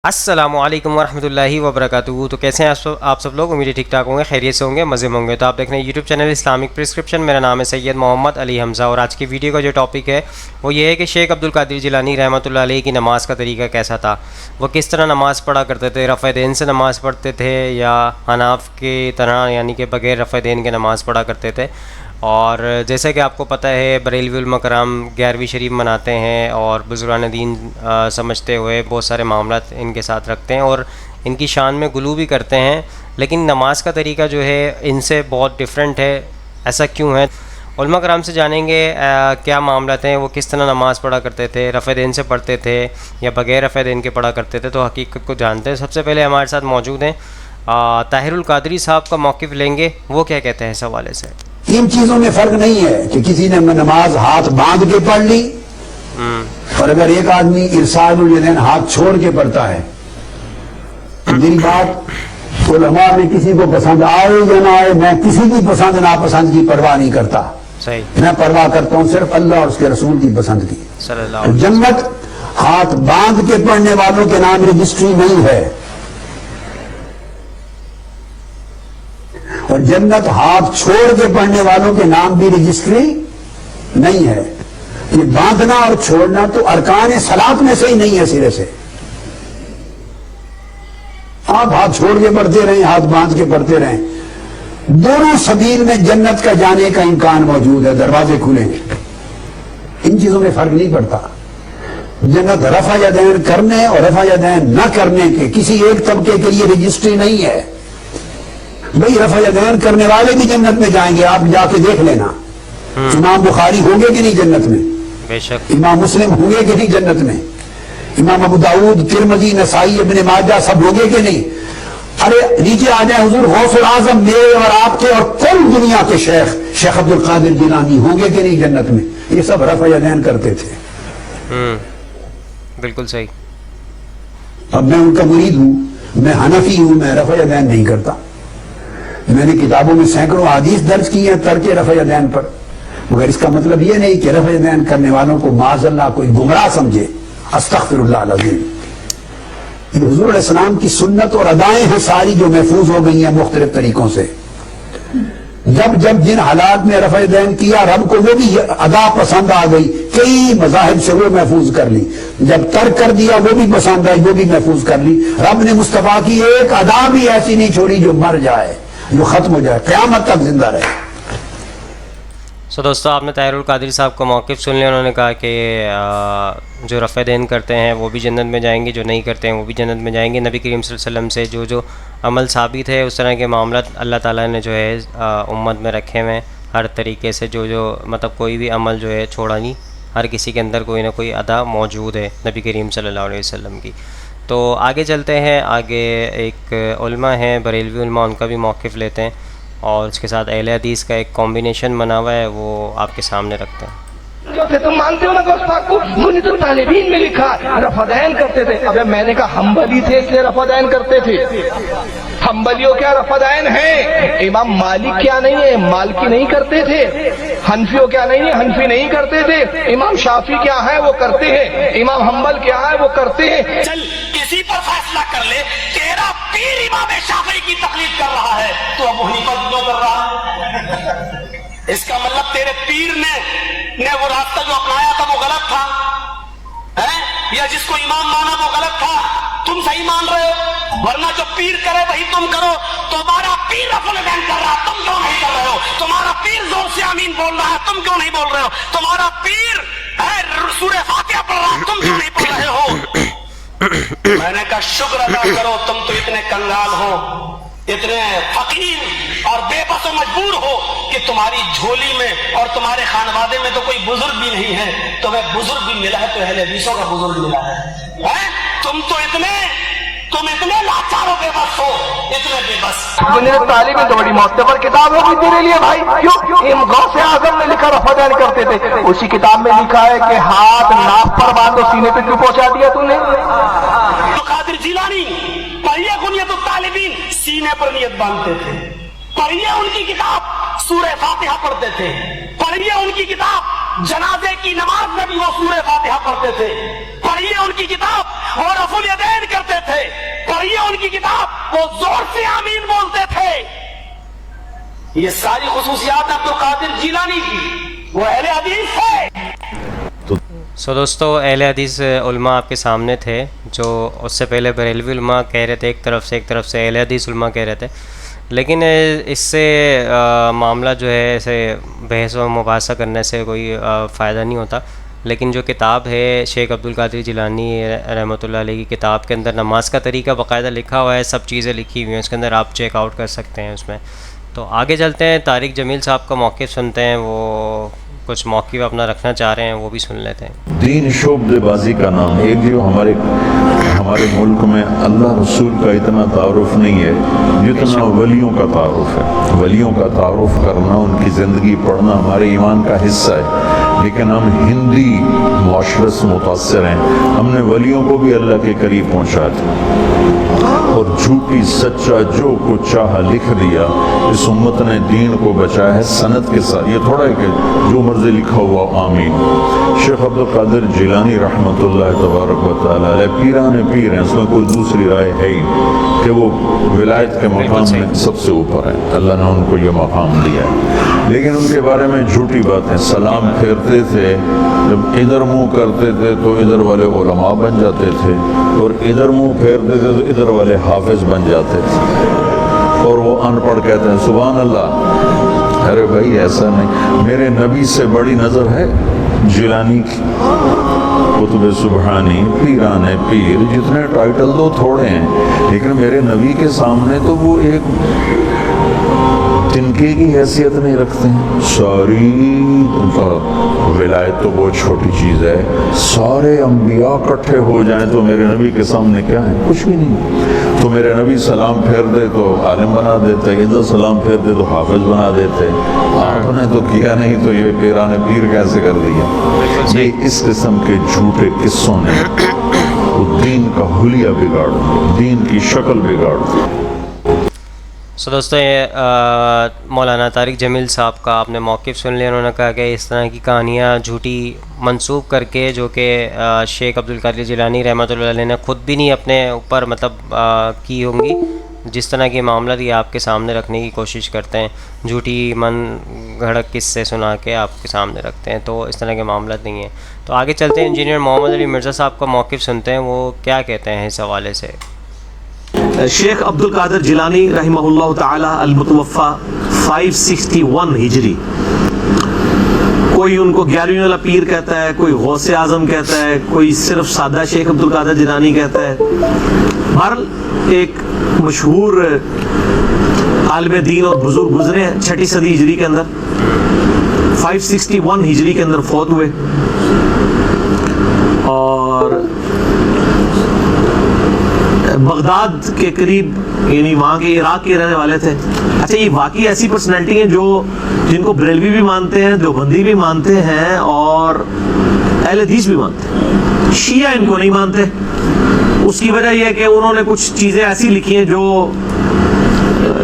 السلام علیکم ورحمۃ اللہ وبرکاتہ۔ تو کیسے ہیں آپ سب لوگ؟ امید ٹھیک ٹھاک ہوں گے، خیریت سے ہوں گے، مزے میں ہوں گے۔ تو آپ دیکھ رہے ہیں یوٹیوب چینل اسلامک پرسکرپشن۔ میرا نام ہے سید محمد علی حمزہ، اور آج کی ویڈیو کا جو ٹاپک ہے وہ یہ ہے کہ شیخ عبد القادر جیلانی رحمۃ اللہ علیہ کی نماز کا طریقہ کیسا تھا، وہ کس طرح نماز پڑھا کرتے تھے، رفع دین سے نماز پڑھتے تھے یا حناف کی طرح یعنی کہ بغیر رفع دین کے نماز پڑھا کرتے تھے۔ اور جیسا کہ آپ کو پتہ ہے بریلوی علماء کرام 11ویں شریف مناتے ہیں اور بزرگان دین سمجھتے ہوئے بہت سارے معاملات ان کے ساتھ رکھتے ہیں اور ان کی شان میں غلو بھی کرتے ہیں، لیکن نماز کا طریقہ جو ہے ان سے بہت ڈیفرنٹ ہے۔ ایسا کیوں ہے؟ علماء کرام سے جانیں گے کیا معاملات ہیں، وہ کس طرح نماز پڑھا کرتے تھے، رفع دین سے پڑھتے تھے یا بغیر رفع دین کے پڑھا کرتے تھے، تو حقیقت کو جانتے ہیں۔ سب سے پہلے ہمارے ساتھ موجود ہیں طاہر القادری صاحب، کا موقف لیں گے، وہ کیا کہتے ہیں اس حوالے سے۔ ان چیزوں میں فرق نہیں ہے کہ کسی نے نماز ہاتھ باندھ کے پڑھ لی اور اگر ایک آدمی ارسال الیدین ہاتھ چھوڑ کے پڑھتا ہے، میری بات علماء میں کسی کو پسند آئے یا نہ آئے، میں کسی کی پسند ناپسند کی پرواہ نہیں کرتا، صحیح، میں پرواہ کرتا ہوں صرف اللہ اور اس کے رسول کی پسند کی۔ صلی اللہ علیہ وسلم۔ جنت ہاتھ باندھ کے پڑھنے والوں کے نام رجسٹری نہیں ہے، اور جنت ہاتھ چھوڑ کے پڑھنے والوں کے نام بھی رجسٹری نہیں ہے۔ یہ باندھنا اور چھوڑنا تو ارکان صلاۃ میں سے ہی نہیں ہے سرے سے۔ آپ ہاتھ چھوڑ کے پڑھتے رہیں، ہاتھ باندھ کے پڑھتے رہیں، دونوں سبیل میں جنت کا جانے کا امکان موجود ہے، دروازے کھلیں گے، ان چیزوں میں فرق نہیں پڑتا۔ جنت رفع یدین کرنے اور رفع یدین نہ کرنے کے کسی ایک طبقے کے لیے رجسٹری نہیں ہے۔ بھئی رفع یدین کرنے والے بھی جنت میں جائیں گے، آپ جا کے دیکھ لینا۔ امام بخاری ہوں گے کہ نہیں جنت میں؟ بے شک۔ امام مسلم ہوں گے کہ نہیں جنت میں؟ امام ابو داؤد، ترمذی، نسائی، ابن ماجہ سب ہوں گے کہ نہیں؟ ارے نیچے آ جائیں، حضور غوث العظم میرے اور آپ کے اور کل دنیا کے شیخ عبد القادر جیلانی ہوں گے کہ نہیں جنت میں؟ یہ سب رفع یدین کرتے تھے۔ بالکل صحیح۔ اب میں ان کا مرید ہوں، میں حنفی ہوں، میں رفع یدین نہیں کرتا۔ میں نے کتابوں میں سینکڑوں حدیث درج کی ہیں ترک رفع یدین پر، مگر اس کا مطلب یہ نہیں کہ رفع یدین کرنے والوں کو معاذ اللہ کوئی گمراہ سمجھے۔ استغفر اللہ العظیم۔ یہ حضور علیہ السلام کی سنت اور ادائیں ہیں ساری جو محفوظ ہو گئی ہیں مختلف طریقوں سے۔ جب جن حالات میں رفع یدین کیا رب کو وہ بھی ادا پسند آ گئی، کئی مذاہب سے وہ محفوظ کر لی۔ جب ترک کر دیا وہ بھی پسند آئی، وہ بھی محفوظ کر لی۔ رب نے مصطفیٰ کی ایک ادا بھی ایسی نہیں چھوڑی جو مر جائے، جو ختم ہو جائے، قیامت تک زندہ رہے۔ دوستو آپ نے طاہر القادری صاحب کا موقف سن لیا۔ انہوں نے کہا کہ جو رفع دین کرتے ہیں وہ بھی جنت میں جائیں گے، جو نہیں کرتے ہیں وہ بھی جنت میں جائیں گے۔ نبی کریم صلی اللہ علیہ وسلم سے جو عمل ثابت ہے اس طرح کے معاملات اللہ تعالیٰ نے جو ہے امت میں رکھے ہوئے ہیں، ہر طریقے سے جو مطلب کوئی بھی عمل جو ہے چھوڑا نہیں، ہر کسی کے اندر کوئی نہ کوئی ادا موجود ہے نبی کریم صلی اللہ علیہ وسلم کی۔ تو آگے چلتے ہیں، آگے ایک علماء ہیں بریلوی علماء، ان کا بھی موقف لیتے ہیں اور اس کے ساتھ اہل حدیث کا ایک کمبینیشن بنا ہوا ہے، وہ آپ کے سامنے رکھتے ہیں۔ جو تھے تم مانتے ہو نا گستاخ کو، منت الطالبین میں لکھا رفع دین کرتے تھے۔ ابے میں نے کہا حنبلی تھے اس لیے رفع دین کرتے تھے؟ حنبلیوں کیا رفع دین ہیں؟ امام مالک کیا نہیں ہے؟ مالکی نہیں کرتے تھے؟ حنفیوں کیا نہیں ہے؟ حنفی نہیں کرتے تھے؟ امام شافعی کیا ہے؟ وہ کرتے ہیں۔ امام حنبل کیا ہے؟ وہ کرتے ہیں۔ چل کسی پر فیصلہ کر لے، تیرا پیر امام شافعی کی تقلید کر رہا ہے تو ابو حنیفہ کیوں کر رہا ہے؟ اس کا مطلب تیرے پیر نے وہ راستہ جو اپنایا تھا وہ غلط تھا، یا جس کو امام مانا وہ غلط تھا، تم صحیح مان رہے ہو؟ ورنہ جو پیر کرے وہی تم کرو۔ تمہارا پیر رفع دین کر رہا، تم کیوں نہیں کر رہے ہو؟ تمہارا پیر زور سے آمین بول رہا ہے، تم کیوں نہیں بول رہے ہو؟ تمہارا پیر سورہ فاتحہ پڑھ رہا ہے، تم کیوں نہیں پڑھ رہے ہو؟ میں نے کہا شکر ادا کرو، تم تو اتنے کنگال ہو، اتنے فقیر اور بے بس و مجبور ہو کہ تمہاری جھولی میں اور تمہارے خانوادے میں تو کوئی بزرگ بھی نہیں ہے۔ تمہیں بزرگ بھی ملا ہے تو اہل حدیثوں کا بزرگ ملا ہے۔ تم اتنے لاچار و بے بس ہو، اتنے بے بس۔ منت طالب تو بڑی معتبر کتاب ہوگی تیرے لیے بھائی، کیوں؟ غوث اعظم نے لکھا رفع دین کرتے تھے، اسی کتاب میں لکھا ہے کہ ہاتھ ناف پر باندھو، سینے پہ کیوں پہنچا دیا تو نے؟ قادر جیلانی پڑھیے غنیت الطالبین، سینے پر نیت باندھتے تھے۔ پڑھیے ان کی کتاب، سورہ فاتحہ پڑھتے تھے۔ پڑھیے ان کی کتاب، جنازے کی نماز میں بھی وہ سورہ فاتحہ پڑھتے تھے۔ پڑھیے ان کی کتاب، وہ رفع الیدین کرتے تھے۔ یہ ساری خصوصیات عبد القادر جیلانی کی، وہ اہل حدیث ہے۔ دوستو اہل حدیث علماء آپ کے سامنے تھے، جو اس سے پہلے بریلوی علماء کہہ رہے تھے ایک طرف سے اہل حدیث علماء کہہ رہے تھے، لیکن اس سے معاملہ جو ہے ایسے بحث و مباحثہ کرنے سے کوئی فائدہ نہیں ہوتا۔ لیکن جو کتاب ہے شیخ عبد القادر جیلانی رحمۃ اللہ علیہ کی کتاب کے اندر نماز کا طریقہ باقاعدہ لکھا ہوا ہے، سب چیزیں لکھی ہوئی ہیں، اس کے اندر آپ چیک آؤٹ کر سکتے ہیں اس میں۔ تو آگے چلتے ہیں، طارق جمیل صاحب کا موقف سنتے ہیں، وہ کچھ موقف اپنا رکھنا چاہ رہے ہیں، وہ بھی سن لیتے ہیں۔ دین شعبہ بازی کا نام ایک جو ہمارے ملک میں اللہ رسول کا اتنا تعارف نہیں ہے جتنا ولیوں کا تعارف ہے۔ ولیوں کا تعارف کرنا، ان کی زندگی پڑھنا ہمارے ایمان کا حصہ ہے، لیکن ہم ہندی معاشرے سے متاثر ہیں۔ ہم نے ولیوں کو بھی اللہ کے قریب پہنچا دیا اور جھوٹی سچا جو کچھ چاہا لکھ دیا۔ اس امت نے دین کو بچایا ہے سند کے ساتھ، یہ تھوڑا ہے کہ جو مرضی لکھا ہوا آمین۔ شیخ عبد القادر جیلانی رحمۃ اللہ تبارک و تعالی علیہ پیران پیر ہیں، اس میں کوئی دوسری رائے ہے ہی کہ وہ ولایت کے مقام میں سب سے اوپر ہیں، اللہ نے ان کو یہ مقام دیا ہے۔ لیکن ان کے بارے میں جھوٹی باتیں، سلام پھیرتے تھے، جب ادھر منہ کرتے تھے تو ادھر والے علماء بن جاتے تھے، اور ادھر منہ پھیرتے تھے تو ادھر والے حافظ بن جاتے تھے، اور وہ ان پڑھ کہتے ہیں سبحان اللہ۔ ارے بھائی ایسا نہیں، میرے نبی سے بڑی نظر ہے جیلانی کی؟ قطب سبحانی، پیران پیر، جتنے ٹائٹل دو تھوڑے ہیں، لیکن میرے نبی کے سامنے تو وہ ایک تنکے کی حیثیت نہیں رکھتے ہیں۔ ساری ولایت تو بہت چھوٹی چیز ہے، سارے انبیاء اکٹھے ہو جائیں تو میرے نبی کے سامنے کیا ہے؟ کچھ بھی نہیں۔ تو میرے نبی سلام پھیر دے تو عالم بنا دیتے، ادھر سلام پھیر دے تو حافظ بنا دیتے۔ آپ نے تو کیا نہیں تو یہ پیران پیر کیسے کر دیا؟ یہ اس قسم کے جھوٹے قصوں نے وہ دین کا حلیہ بگاڑ دیا، دین کی شکل بگاڑ دی۔ دوستو مولانا طارق جمیل صاحب کا آپ نے موقف سن لیا، انہوں نے کہا کہ اس طرح کی کہانیاں جھوٹی منسوب کر کے، جو کہ شیخ عبد القادر جیلانی رحمۃ اللہ علیہ نے خود بھی نہیں اپنے اوپر کی ہوں گی، جس طرح کے معاملات یہ آپ کے سامنے رکھنے کی کوشش کرتے ہیں، جھوٹی من گھڑک قصے سنا کے آپ کے سامنے رکھتے ہیں، تو اس طرح کے معاملات نہیں ہیں۔ تو آگے چلتے ہیں، انجینئر محمد علی مرزا صاحب کا موقف سنتے ہیں، وہ کیا کہتے ہیں اس حوالے سے۔ شیخ عبد القادر جیلانی رحمہ اللہ تعالی المتوفی 561 ہجری، کوئی ان کو 11ویں والا پیر کہتا ہے، کوئی غوث اعظم کہتا ہے، کوئی صرف سادہ شیخ عبد القادر جیلانی کہتا ہے۔ بہرحال ایک مشہور عالم دین اور بزرگ گزرے ہیں 6 صدی ہجری کے اندر، 561 ہجری کے اندر فوت ہوئے، اور بغداد کے قریب، یعنی وہاں کے عراق کے رہنے والے تھے۔ اچھا، یہ واقعی ایسی پرسنالٹی ہیں جن کو بریلوی بھی مانتے ہیں، دیوبندی بھی مانتے ہیں، اور اہل حدیث بھی مانتے ہیں۔ شیعہ ان کو نہیں مانتے، اس کی وجہ یہ ہے کہ انہوں نے کچھ چیزیں ایسی لکھی ہیں جو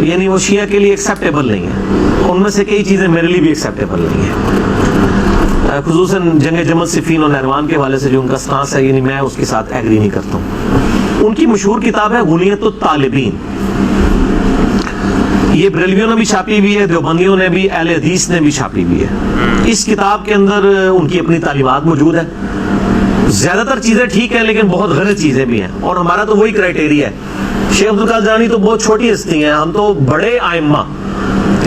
یعنی وہ شیعہ کے لیے ایکسیپٹیبل نہیں ہیں، ان میں سے کئی چیزیں میرے لیے بھی ایکسیپٹیبل نہیں ہیں، خصوصاً جنگ جمل صفین اور نہروان کے حوالے سے جو ان کا سٹانس ہے، یعنی میں اس کے ساتھ ایگری نہیں کرتا ہوں۔ ان کی مشہور کتاب ہے غنیۃ الطالبین، یہ بریلویوں نے بھی چھاپی ہوئی ہے، دیوبندیوں نے بھی، اہل حدیث نے بھی چھاپی ہوئی ہے۔ اس کتاب کے اندر ان کی اپنی تعلیمات موجود ہیں، زیادہ تر چیزیں ٹھیک ہیں لیکن بہت غلط چیزیں بھی ہیں، اور ہمارا تو وہی کرائٹیریا ہے۔ شیخ عبد القادر جیلانی تو بہت چھوٹی ہستی ہیں، ہم تو بڑے ائمہ،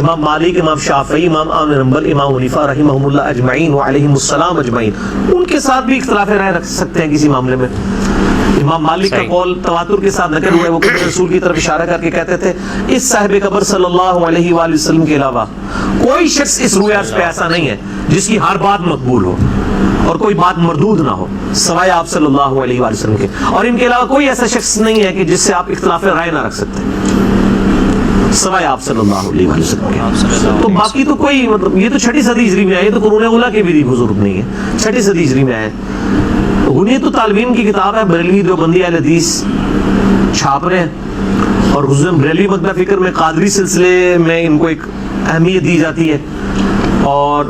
امام مالک، امام شافعی، امام احمد بن حنبل، امام حنیفہ رحمہم اللہ اجمعین وعلیہم السلام اجمعین، ان کے ساتھ بھی اختلاف رائے رکھ سکتے ہیں کسی معاملے میں۔ امام مالک کا قول تواتر کے ساتھ نقل ہوا ہے، وہ قبر رسول کی طرف اشارہ کر کے کہتے تھے اس صاحب قبر صلی اللہ علیہ وآلہ وسلم کے علاوہ کوئی شخص اس روئے عرض پہ ایسا نہیں ہے جس کی ہر بات مقبول ہو اور کوئی بات مردود نہ ہو سوائے آپ صلی اللہ علیہ وآلہ وسلم کے، اور ان کے علاوہ کوئی ایسا شخص نہیں ہے کہ جس سے آپ اختلاف رائے نہ رکھ سکتے سوائے آپ صلی اللہ علیہ وآلہ وسلم کے۔ تو باقی تو کوئی مطلب، یہ تو 6 صدی ہجری میں آئے، یہ تو قرون اولیٰ کے بھی بزرگ نہیں ہے، 6 صدی ہجری میں آئے۔ غنیۃ الطالبین کی کتاب ہے، بریلوی دیوبندی اہل حدیث چھاپ رہے ہیں، اور خصوصاً بریلوی مطبع فکر میں قادری سلسلے میں ان کو ایک اہمیت دی جاتی ہے، اور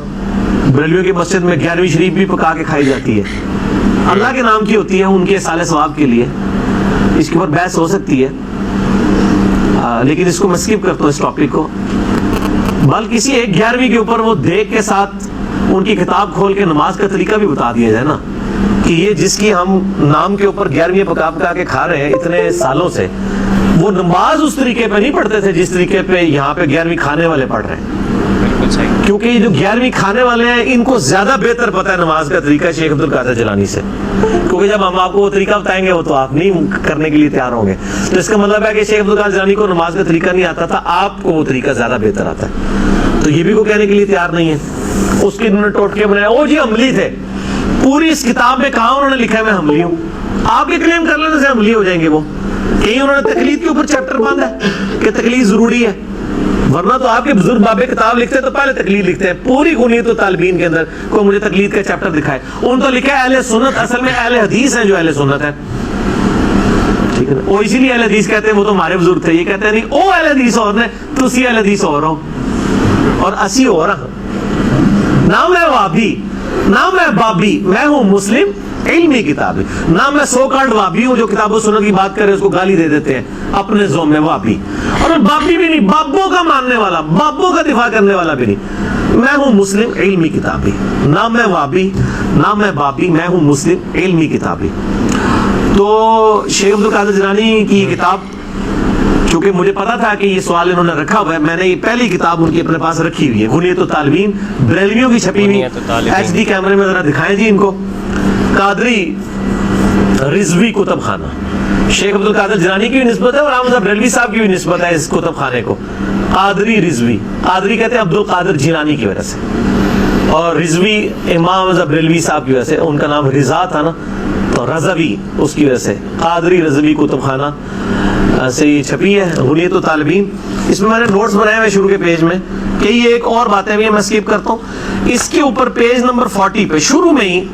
بریلویوں کی مسجد میں 11ویں شریف بھی پکا کے کھائی جاتی ہے، اللہ کے نام کی ہوتی ہے، ان کے اصالِ ثواب کے لیے۔ اس کے اوپر بحث ہو سکتی ہے، لیکن اس کو میں اسکپ کرتا ہوں اس ٹاپک کو۔ بل کسی ایک 11ویں کے اوپر وہ دیکھ کے ساتھ ان کی کتاب کھول کے نماز کا طریقہ بھی بتا دیا جائے نا، کہ یہ جس کی ہم نام کے اوپر 11ویں پکا کے کھا رہے ہیں اتنے سالوں سے، وہ نماز اس طریقے پہ نہیں پڑھتے تھے جس طریقے پہ یہاں پہ 11ویں کھانے والے پڑھ رہے ہیں. بالکل صحیح. کیونکہ یہ جو 11ویں کھانے والے ہیں ان کو زیادہ بہتر پتہ ہے نماز کا طریقہ شیخ عبد القادر جیلانی سے، کیونکہ جب ہم آپ کو وہ طریقہ بتائیں گے وہ تو آپ نہیں کرنے کے لیے تیار ہوں گے. تو اس کا مطلب ہے کہ شیخ عبد القادر جیلانی کو نماز کا طریقہ نہیں آتا تھا، آپ کو وہ طریقہ زیادہ بہتر آتا ہے. تو یہ بھی کو کہنے کے لیے تیار نہیں ہے. اس کے انہوں نے ٹوٹکے بنایا، او جی عملی تھے. پوری اس کتاب میں کہاں انہوں نے لکھا ہے میں حملی ہوں؟ آپ کے کلیم کر لینے سے حملی ہو جائیں گے وہ. کہیں انہوں نے تقلید کے اوپر چیپٹر باندھا ہے کہ تقلید ضروری ہے، ورنہ تو آپ کے بزرگ بابے کتاب لکھتے ہیں تو پہلے تقلید لکھتے ہیں. پوری غنیت و طالبین کے اندر کوئی مجھے تقلید کا چیپٹر دکھائے. ان تو لکھا ہے اہل سنت، اصل میں اہل حدیث ہیں جو اہل سنت ہے. ٹھیک ہے نا، وہ اسی لیے اہل حدیث کہتے ہیں، وہ تو ہمارے بزرگ تھے. یہ کہتے ہیں نہیں او اہل حدیث اور نے تسی اہل حدیث اور ہو اور اسی اور ہاں. نہ میں وابی نہ میں بابی، میں ہوں مسلم علمی کتابی. نہ میں سو کالڈ وابی ہوں جو کتاب و سنت کی بات کرے اس کو گالی دے دیتے ہیں اپنے زوم میں وابی. اور بابی بھی نہیں، بابوں کا ماننے والا، بابوں کا دفاع کرنے والا بھی نہیں. میں ہوں مسلم علمی کتابی. نہ میں وابی نہ میں بابی، میں ہوں مسلم علمی کتابی. تو شیخ عبد القادر جیلانی کی یہ کتاب، چونکہ مجھے پتا تھا کہ یہ سوال انہوں نے رکھا ہوا ہے، میں نے یہ پہلی کتاب ان کی اپنے پاس رکھی ہوئی ہے، غنیت و طالبین، بریلویوں کی چھپی ہوئی. ایچ ڈی کیمرے میں ذرا دکھائیں جی ان کو. قادری رضوی کتب خانہ، شیخ عبد القادر جیلانی کی بھی نسبت ہے اور احمد بریلوی صاحب کی بھی نسبت ہے اس کتب خانے کو. قادری رضوی، قادری کہتے ہیں عبد القادر جیلانی کی وجہ سے، اور رضوی امام احمد بریلوی صاحب کی وجہ سے. ان کا نام رضا تھا نا تو رضوی اس کی وجہ سے. قادری رضوی کتب خانہ سے یہ چھپی ہے غنیت و طالبین. اس میں نے نوٹس بنائے ہوئے شروع کے پیج میں کہ یہ ایک اور باتیں بھی میں اسکپ کرتا ہوں. اس کے اوپر پیج نمبر 40 پہ شروع میں ہی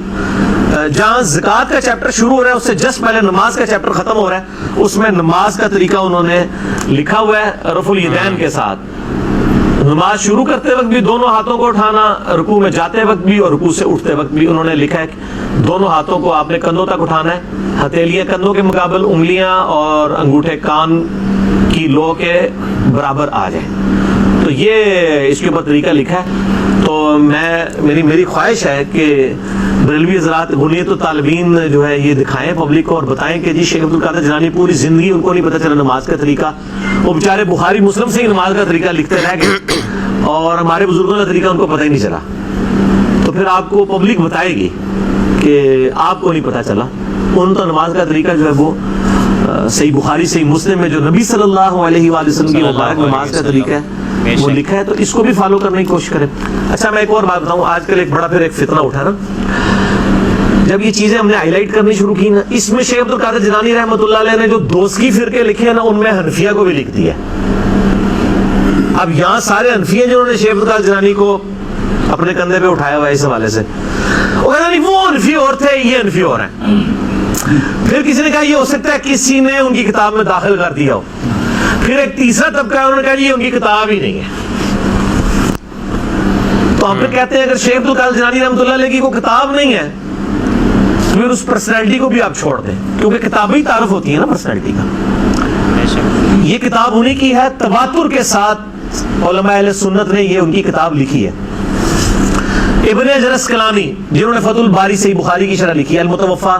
جہاں زکوٰۃ کا چیپٹر شروع ہو رہا ہے اس سے جسٹ پہلے نماز کا چیپٹر ختم ہو رہا ہے، اس میں نماز کا طریقہ انہوں نے لکھا ہوا ہے رفع الیدین کے ساتھ. نماز شروع کرتے وقت بھی دونوں ہاتھوں کو اٹھانا، رکوع میں جاتے وقت بھی اور رکوع سے اٹھتے وقت بھی. انہوں نے لکھا ہے کہ دونوں ہاتھوں کو آپ نے کندھوں تک اٹھانا ہے، ہتھیلیاں کندھوں کے مقابل، انگلیاں اور انگوٹھے کان کی لو کے برابر آ جائیں. تو یہ اس کے اوپر طریقہ لکھا ہے. تو میری خواہش ہے کہ بریلوی حضرات غنیت و طالبین جو ہے یہ دکھائیں پبلک کو اور بتائیں کہ جی شیخ عبد القادر جیلانی پوری زندگی ان کو نہیں پتہ چلا نماز کا طریقہ. وہ بیچارے بخاری مسلم سے ہی نماز کا طریقہ لکھتے رہ گئے اور ہمارے بزرگوں کا طریقہ ان کو پتہ ہی نہیں چلا. تو پھر آپ کو پبلک بتائے گی کہ آپ کو نہیں پتہ چلا. ان تو نماز کا طریقہ جو ہے وہ صحیح بخاری صحیح مسلم میں جو نبی صلی اللہ علیہ وآلہ وسلم کی مبارک نماز کا طریقہ ہے وہ لکھا ہے، تو اس کو بھی فالو کرنے کی کوشش کریں. اچھا میں ایک اور بات بتاؤں، آج کل ایک بڑا پھر ایک فتنہ اٹھا نا، جب یہ چیزیں ہم نے ہائی لائٹ کرنی شروع کی نا، اس میں شیخ عبد القادر جیلانی رحمۃ اللہ علیہ نے جو دوستی فرقے لکھے ہیں نا ان میں حنفیہ کو بھی لکھ دیا. اب یہاں سارے حنفیہ جنہوں نے شیخ عبد القادر جیلانی کو اپنے کندھے پہ اٹھایا ہوا ہے اس حوالے سے، وہ کہتا نہیں وہ حنفی اور تھے یہ حنفی اور ہیں. پھر کسی نے کہا یہ ہو سکتا ہے کسی نے ان کی کتاب میں داخل کر دیا ہو. پھر ایک تیسرا طبقہ ہے، انہوں نے کہا یہ ان کی کتاب ہی نہیں ہے. تو ہم پھر کہتے ہیں اگر شیخ عبد القادر جیلانی رحمۃ اللہ علیہ کی کوئی کتاب نہیں ہے پھر اس پرسنالٹی کو بھی آپ چھوڑ دیں، کیونکہ کتابیں تعارف ہوتی ہے نا پرسنالٹی کا. یہ کتاب انہی کی ہے، تواتر کے ساتھ علماء اہل سنت نے یہ ان کی کتاب لکھی ہے. ابن حجر اسقلانی جنہوں نے فتح الباری صحیح بخاری کی شرح لکھی ہے، المتوفا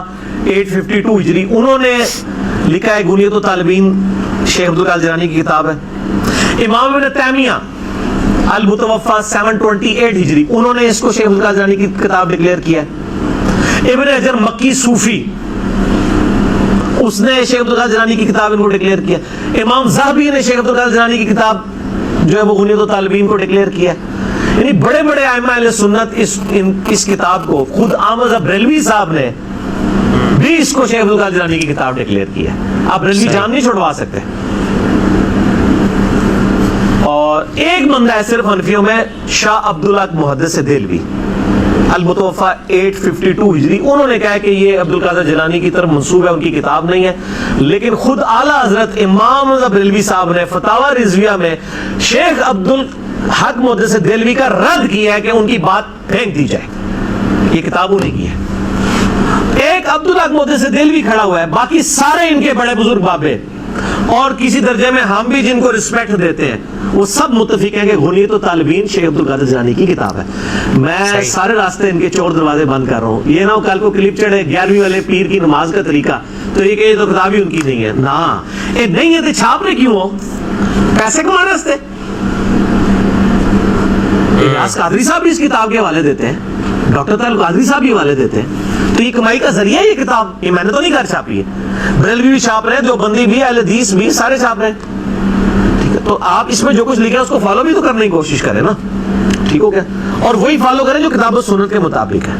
852 ہجری، انہوں نے لکھا ہے غنیت و طالبین، شیخ عبد القادر جیلانی کی کتاب ہے. امام ابن تیمیہ المتوفا 728 ہجری، انہوں نے اس کو شیخ عبد القادر جیلانی کی کتاب ڈکلیئر کیا ہے. ابن حجر مکی صوفی اس نے شیخ عبد القادر جیلانی کی کتاب ان کو ڈکلیئر کیا. امام ذہبی نے شیخ عبد القادر جیلانی کی کتاب جو ہے وہ غنیت و طالبین کو ڈکلیئر کیا. یعنی بڑے بڑے ائمہ اہل سنت اس کتاب کو، خود احمد بریلوی صاحب نے بھی اس کو شیخ عبد القادر جیلانی کی کتاب ڈکلیئر کیا. آپ بریلوی جان نہیں چھوڑوا سکتے. اور ایک بندہ ہے صرف حنفیوں میں، شاہ عبداللہ محدث دہلوی المتوفا 852 ہجری، انہوں نے کہا کہ یہ عبد القادر جیلانی کی طرف منسوب ہے، ان کی کتاب نہیں ہے. لیکن خود اعلیٰ حضرت امام بریلوی صاحب نے فتاوی رضویہ میں شیخ عبد الحق محدث دہلوی کا رد کیا ہے کہ ان کی بات پھینک دی جائے. یہ کتاب انہیں کی ہے. ایک عبدالحق محدث دہلوی کھڑا ہوا ہے، باقی سارے ان کے بڑے بزرگ بابے اور کسی درجے میں ہم بھی جن کو رسپیکٹ دیتے ہیں وہ سب متفق ہیں کہ غنیۃ الطالبین شیخ عبد القادر جیلانی کی کتاب ہے. میں سارے راستے ان کے چور دروازے بند کر رر ہوں. یہ نہ کل کو کلپ چڑھے 11ویں والے پیر کی نماز کا طریقہ تو یہ کہ یہ تو کتاب ہی ان کی نہیں ہے. نہ یہ نہیں ہے تو چھاپ رہے کیوں ہو؟ پیسے کمانے واسطے. الیاس قادری صاحب بھی اس کتاب کے حوالے دیتے ہیں, ڈاکٹر طاہر قادری صاحب بھی حوالے دیتے ہیں. تو یہ کمائی کا ذریعہ ہے یہ کتاب, یہ میں نے تو نہیں گھر چھاپی ہے. بریلوی بھی چھاپ رہے ہیں, دیوبندی بھی, اہل حدیث بھی, سارے چھاپ رہے ہیں. ٹھیک ہے, تو آپ اس میں جو کچھ لکھا ہے اس کو فالو بھی تو کرنے کی کوشش کریں نا. ٹھیک ہو گیا, اور وہی فالو کریں جو کتاب و سنت کے مطابق ہے.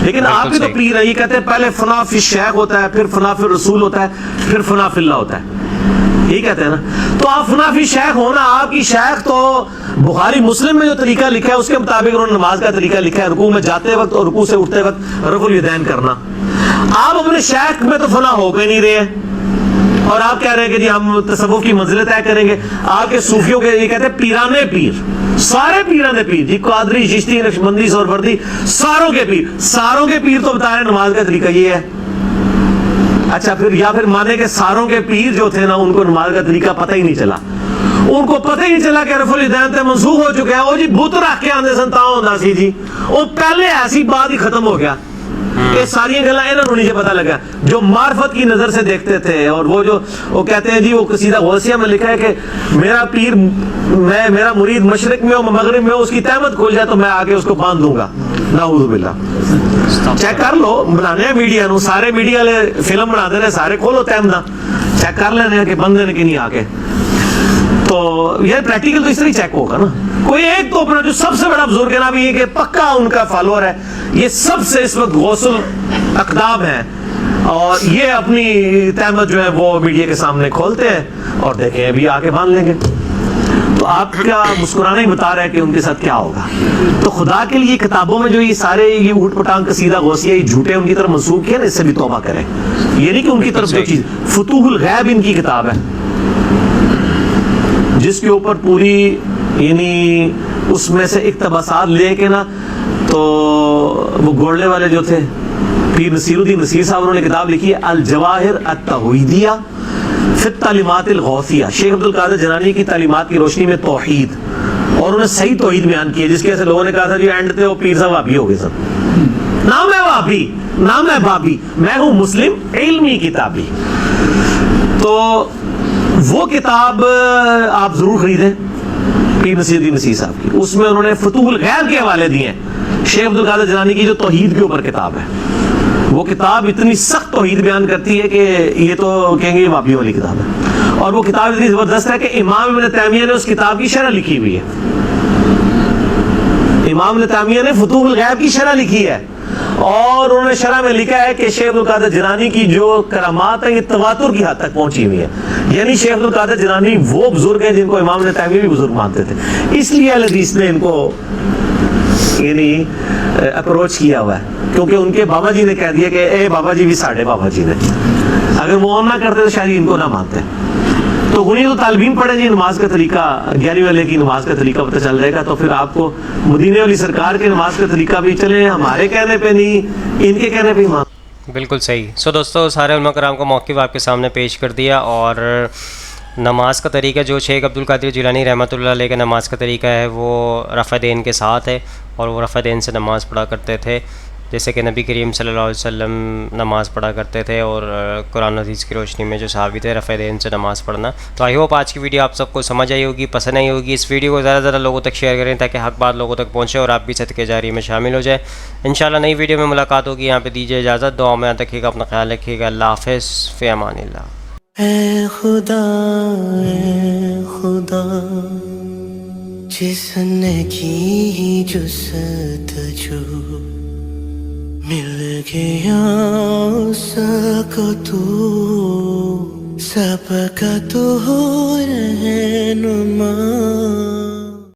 لیکن آپ بھی تو پیر ہیں, یہ کہتے ہیں پہلے فنا فی الشیخ ہوتا ہے, پھر فنا فی الرسول ہوتا ہے, پھر فنا فی اللہ ہوتا ہے. یہی کہتے ہیں نا. تو آپ فنا فی شیخ ہونا, آپ کی شیخ تو بخاری مسلم میں جو طریقہ لکھا ہے اس کے مطابق انہوں نے نماز کا طریقہ لکھا ہے, رکوع میں جاتے وقت اور رکوع سے اٹھتے وقت رفع الیدین کرنا. آپ اپنے شیخ میں تو فنا ہو کے نہیں رہے ہیں, اور آپ کہہ رہے ہیں کہ جی ہم تصوف کی منزلیں طے کریں گے. آپ کے صوفیوں کے یہ کہتے ہیں پیرانے پیر, سارے پیرانے پیر, جی قادری, چشتی, نقشبندی, سہروردی, ساروں کے پیر. ساروں کے پیر تو بتا رہے ہیں نماز کا طریقہ یہ ہے. اچھا پھر یا پھر مانے کہ ساروں کے پیر جو تھے نا ان کو نماز کا طریقہ پتہ ہی نہیں چلا, ان کو پتہ ہی نہیں چلا کہ رفع الیدین تے منسوخ ہو چکا ہے. وہ جی بت رکھ کے آندے سن تاں ہوندا سی جی, وہ پہلے ایسی بات ہی ختم ہو گیا. یہ ساری گلاں انہاں نوں نہیں پتہ لگا جو معرفت کی نظر سے دیکھتے تھے. اور وہ جو وہ کہتے ہیں جی, وہ قصیدہ غوثیہ میں لکھا ہے کہ میرا پیر, میرا مرید مشرق میں ہو مغرب میں ہو, اس کی تہمت کھل جائے تو میں آ کے اس کو باندھ دوں گا. نعوذ باللہ. چیک کر لو, بنانے ہیں میڈیا نو, سارے میڈیا والے فلم بنا دے, سارے کھولو تہمتاں, چیک کر لینے کہ بندے نے کہ نہیں آ کے. تو یہ پریکٹیکل تو اس طرح چیک ہوگا نا. کوئی ایک تو اپنا جو سب سے بڑا بزرگ ہے نا بھی یہ کہ پکا ان کا فالوور ہے, یہ سب سے اس وقت غوث الاقدام ہے, اور یہ اپنی تہمت جو ہے وہ میڈیا کے سامنے کھولتے ہیں اور دیکھیں ابھی آ کے باندھ لیں گے. تو آپ کا مسکرانا ہی بتا رہا ہے کہ ان کے ساتھ کیا ہوگا. تو خدا کے لیے کتابوں میں جو یہ سارے یہ اوٹ پٹانگ قصیدہ غوثیہ یہ جھوٹے ان کی طرف منسوب کیا نا, اس سے بھی توبہ کریں. یہ نہیں کہ ان کی طرف جو چیز, فتوح الغیب ان کی کتاب ہے جس کے اوپر پوری یعنی اس میں سے اقتباسات لے کے نا, تو وہ گوڑلے والے جو تھے پیر نصیر الدین نصیر صاحب, انہوں نے کتاب لکھی ہے الجواہر التوحیدیہ فی التعلیمات الغوثیہ, شیخ عبد القادر جیلانی کی تعلیمات کی روشنی میں توحید, اور انہوں نے صحیح توحید بیان کی ہے. جس کے ایسے لوگوں نے کہا تھا جو اینڈ تھے وہ پیر صاحب وہابی ہو گئے سب. نہ میں وہابی, نہ میں بابی, میں ہوں مسلم علمی کتابی. تو وہ کتاب آپ ضرور خریدیں پیر نصیر الدین نصیر صاحب کی. اس میں انہوں نے فتوح الغیب کے حوالے دیے ہیں. شیخ عبد القادر جیلانی کی جو توحید کے اوپر کتاب ہے, وہ کتاب اتنی سخت توحید بیان کرتی ہے کہ یہ تو کہیں گے یہ وہابیوں والی کتاب ہے. اور وہ کتاب اتنی زبردست ہے کہ امام ابن تیمیہ نے اس کتاب کی شرح لکھی ہوئی ہے. امام ابن تیمیہ نے فتوح الغیب کی شرح لکھی ہے, اور انہوں نے شرح میں لکھا ہے کہ شیخ عبد القادر جیلانی کی جو کرامات ہیں یہ تواتر کی حد تک پہنچی ہوئی ہے. یعنی شیخ عبد القادر جیلانی وہ بزرگ ہیں جن کو امام ابن تیمیہ بھی بزرگ مانتے تھے. اس لیے اہل حدیث نے ان کو یعنی اپروچ کیا ہوا ہے, کیونکہ ان کے بابا جی نے کہہ دیا کہ اے بابا جی بھی ساڑھے بابا جی نے, اگر وہ نہ کرتے تو شاید ان کو نہ مانتے. تو غنیۃ الطالبین پڑھیں جی, نماز کا طریقہ 11ویں والے کی نماز کا طریقہ پتہ چل جائے گا. تو پھر آپ کو مدینے والی سرکار کے نماز کا طریقہ بھی چلے, ہمارے کہنے پہ نہیں ان کے کہنے پہ ہی مان. بالکل صحیح. سو دوستو, سارے علماء کرام کا موقف آپ کے سامنے پیش کر دیا, اور نماز کا طریقہ جو شیخ عبد القادر جیلانی رحمۃ اللہ علیہ کا نماز کا طریقہ ہے وہ رفع دین کے ساتھ ہے, اور وہ رفع دین سے نماز پڑھا کرتے تھے جیسے کہ نبی کریم صلی اللہ علیہ وسلم نماز پڑھا کرتے تھے, اور قرآن حدیث کی روشنی میں جو ثابت ہے رفع دین سے نماز پڑھنا. تو آئی ہوپ آج کی ویڈیو آپ سب کو سمجھ آئی ہوگی, پسند آئی ہوگی. اس ویڈیو کو زیادہ سے زیادہ لوگوں تک شیئر کریں تاکہ حق بات لوگوں تک پہنچے اور آپ بھی صدقہ جاریہ میں شامل ہو جائے. انشاءاللہ نئی ویڈیو میں ملاقات ہوگی. یہاں پہ دیجیے اجازت, دعا میں یاد رکھیے گا, اپنا خیال رکھیے گا. اللہ حافظ, فی امان اللہ. اے خدا جس نے کی جستجو مل گیا سب کا تو رہنما.